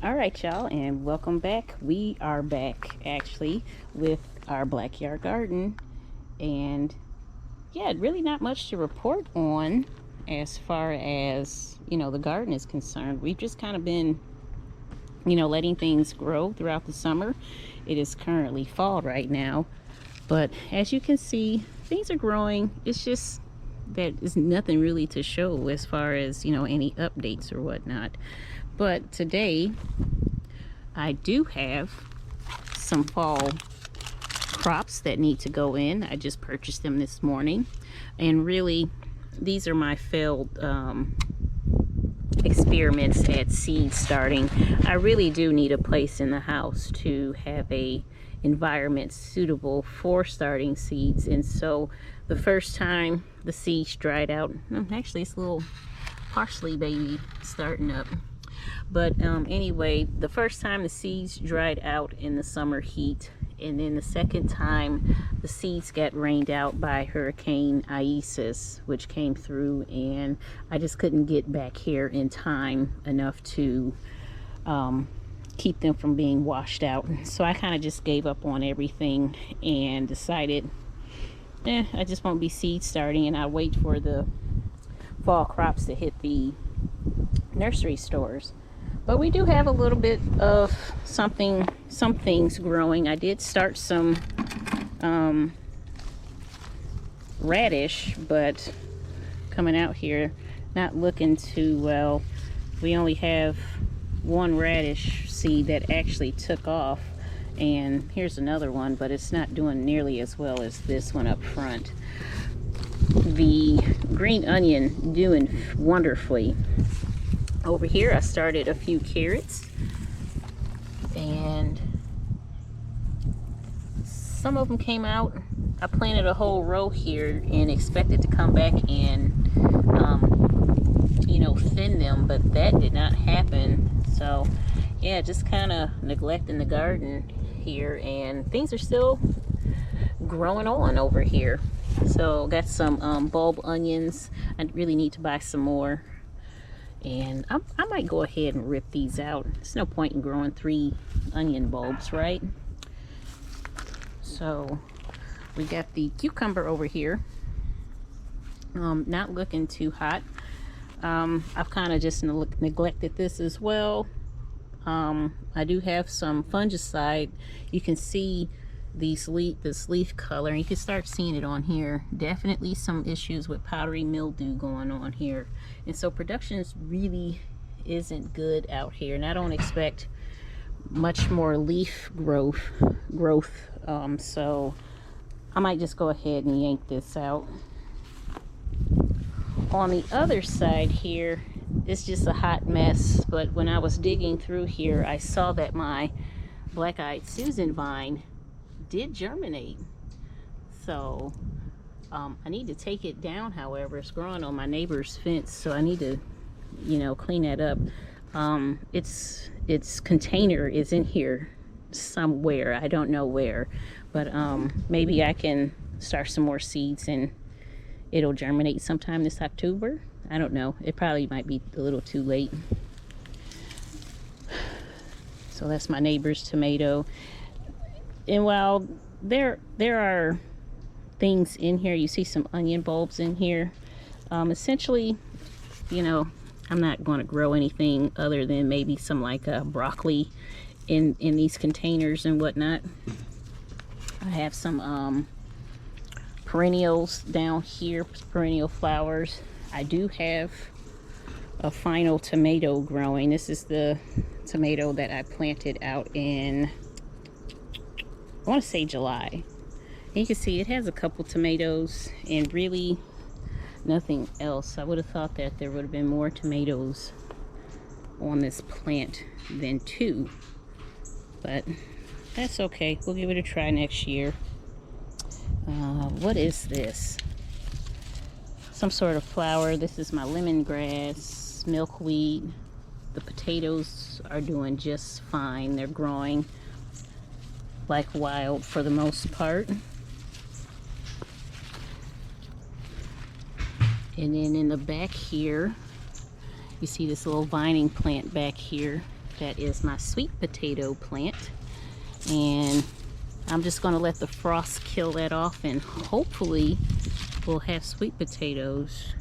All right, y'all, and welcome back. We are back actually with our backyard garden, and yeah, really not much to report on as far as the garden is concerned. We've just kind of been letting things grow throughout the summer. It is currently fall right now, but as you can see, things are growing. It's just that is nothing really to show as far as any updates or whatnot. But today I do have some fall crops that need to go in. I just purchased them this morning, and really these are my failed experiments at seed starting. I really do need a place in the house to have a environment suitable for starting seeds, and so the first time the seeds dried out, actually it's a little parsley baby starting up. But anyway, the first time the seeds dried out in the summer heat, and then the second time the seeds got rained out by Hurricane Isis, which came through, and I just couldn't get back here in time enough to keep them from being washed out. So I kind of just gave up on everything and decided, I just won't be seed starting, and I'll wait for the fall crops to hit the nursery stores. But we do have a little bit of some things growing. I did start some radish, but coming out here not looking too well. We only have one radish seed that actually took off, and here's another one, but it's not doing nearly as well as this one up front. The green onion doing wonderfully. Over here I started a few carrots, and some of them came out. I planted a whole row here and expected to come back and thin them, but that did not happen. So yeah, just kind of neglecting the garden here, and things are still growing on over here. So got some bulb onions. I really need to buy some more, and I might go ahead and rip these out. There's no point in growing 3 onion bulbs, right? So we got the cucumber over here, not looking too hot. I've kind of just neglected this as well. I do have some fungicide. You can see this leaf color, and you can start seeing it on here. Definitely some issues with powdery mildew going on here, and so production really isn't good out here, and I don't expect much more leaf growth. So I might just go ahead and yank this out. On the other side here, it's just a hot mess, but when I was digging through here, I saw that my black-eyed Susan vine did germinate. So I need to take it down. However, it's growing on my neighbor's fence, so I need to clean that up. Its container is in here somewhere, I don't know where, but maybe I can start some more seeds and it'll germinate sometime this October. I don't know, it probably might be a little too late. So that's my neighbor's tomato. And while there are things in here, you see some onion bulbs in here. Essentially, I'm not going to grow anything other than maybe some broccoli in these containers and whatnot. I have some perennials down here, perennial flowers. I do have a final tomato growing. This is the tomato that I planted out in, I want to say July. And you can see it has a couple tomatoes and really nothing else. I would have thought that there would have been more tomatoes on this plant than 2, but that's okay. We'll give it a try next year. What is this? Some sort of flower. This is my lemongrass, milkweed. The potatoes are doing just fine. They're growing like wild for the most part. And then in the back here, you see this little vining plant back here. That is my sweet potato plant, and I'm just going to let the frost kill that off, and hopefully we'll have sweet potatoes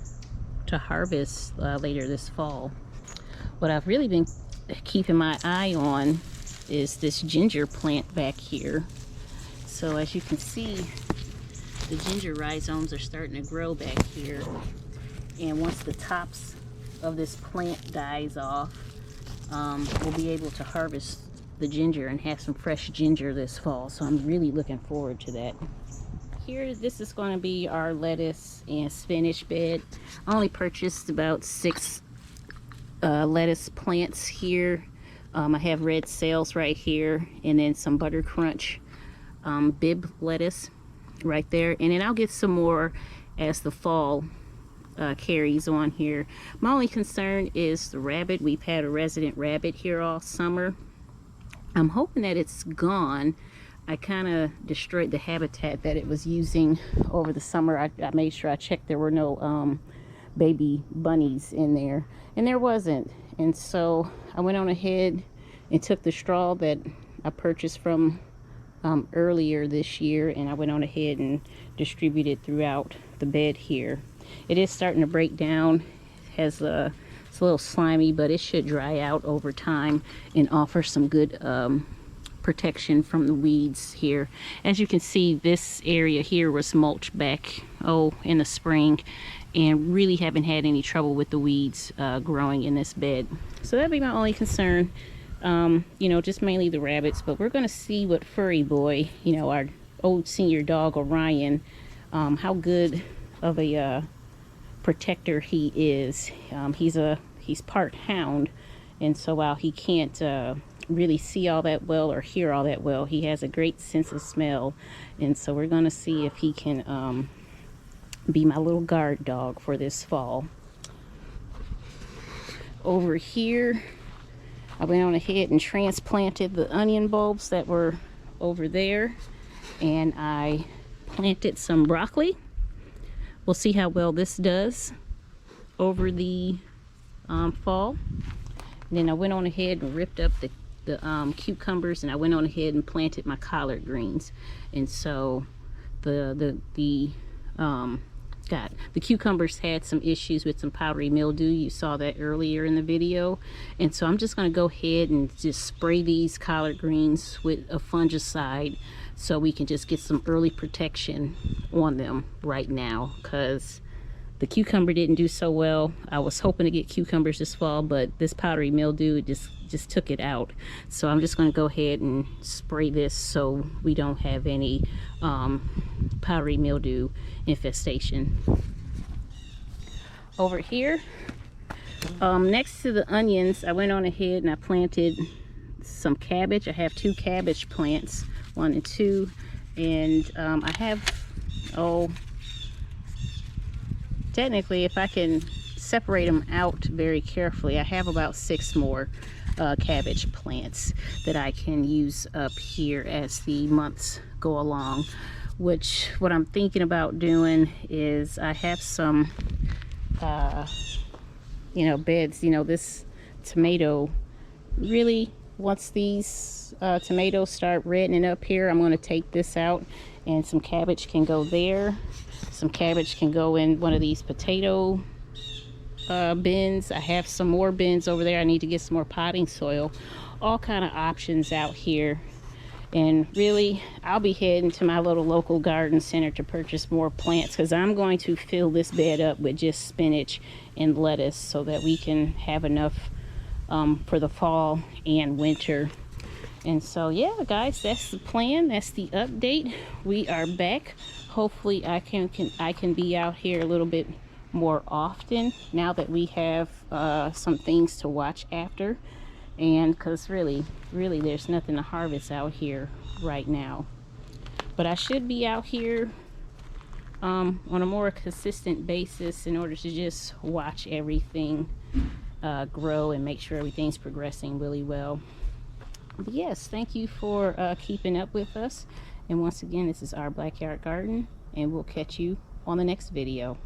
to harvest later this fall. What I've really been keeping my eye on is this ginger plant back here. So as you can see, the ginger rhizomes are starting to grow back here, and once the tops of this plant dies off, we'll be able to harvest the ginger and have some fresh ginger this fall. So I'm really looking forward to that. Here, this is going to be our lettuce and spinach bed. I only purchased about 6 lettuce plants here. I have red sales right here, and then some butter crunch bib lettuce right there, and then I'll get some more as the fall carries on here. My only concern is the rabbit. We've had a resident rabbit here all summer. I'm hoping that it's gone. I kind of destroyed the habitat that it was using over the summer. I made sure I checked there were no baby bunnies in there, and there wasn't. And so I went on ahead and took the straw that I purchased from earlier this year, and I went on ahead and distributed throughout the bed here. It is starting to break down. It has it's a little slimy, but it should dry out over time and offer some good protection from the weeds here. As you can see, this area here was mulched back in the spring, and really haven't had any trouble with the weeds growing in this bed. So that'd be my only concern. You know, just mainly the rabbits, but we're going to see what Furry Boy, you know, our old senior dog Orion, how good of a protector he is. He's part hound, and so while he can't really see all that well or hear all that well, he has a great sense of smell, and so we're going to see if he can be my little guard dog for this fall. Over here, I went on ahead and transplanted the onion bulbs that were over there, and I planted some broccoli. We'll see how well this does over the fall. And then I went on ahead and ripped up the cucumbers, and I went on ahead and planted my collard greens. And so the cucumbers had some issues with some powdery mildew. You saw that earlier in the video. And so I'm just going to go ahead and just spray these collard greens with a fungicide so we can just get some early protection on them right now, because the cucumber didn't do so well. I was hoping to get cucumbers this fall, but this powdery mildew just took it out. So I'm just going to go ahead and spray this so we don't have any powdery mildew infestation. Over here, next to the onions, I went on ahead and I planted some cabbage. I have 2 cabbage plants, 1 and 2, and I have, technically, if I can separate them out very carefully, I have about 6 more cabbage plants that I can use up here as the months go along. Which, what I'm thinking about doing is, I have some beds. This tomato, really, once these tomatoes start reddening up here, I'm going to take this out, and some cabbage can go there. Some cabbage can go in one of these potato bins. I have some more bins over there. I need to get some more potting soil. All kind of options out here. And really, I'll be heading to my little local garden center to purchase more plants, because I'm going to fill this bed up with just spinach and lettuce so that we can have enough for the fall and winter. And so, yeah, guys, that's the plan. That's the update. We are back. Hopefully, I can be out here a little bit more often now that we have some things to watch after. And because really there's nothing to harvest out here right now, but I should be out here on a more consistent basis in order to just watch everything grow and make sure everything's progressing really well. But yes, thank you for keeping up with us, and once again, this is our backyard garden, and we'll catch you on the next video.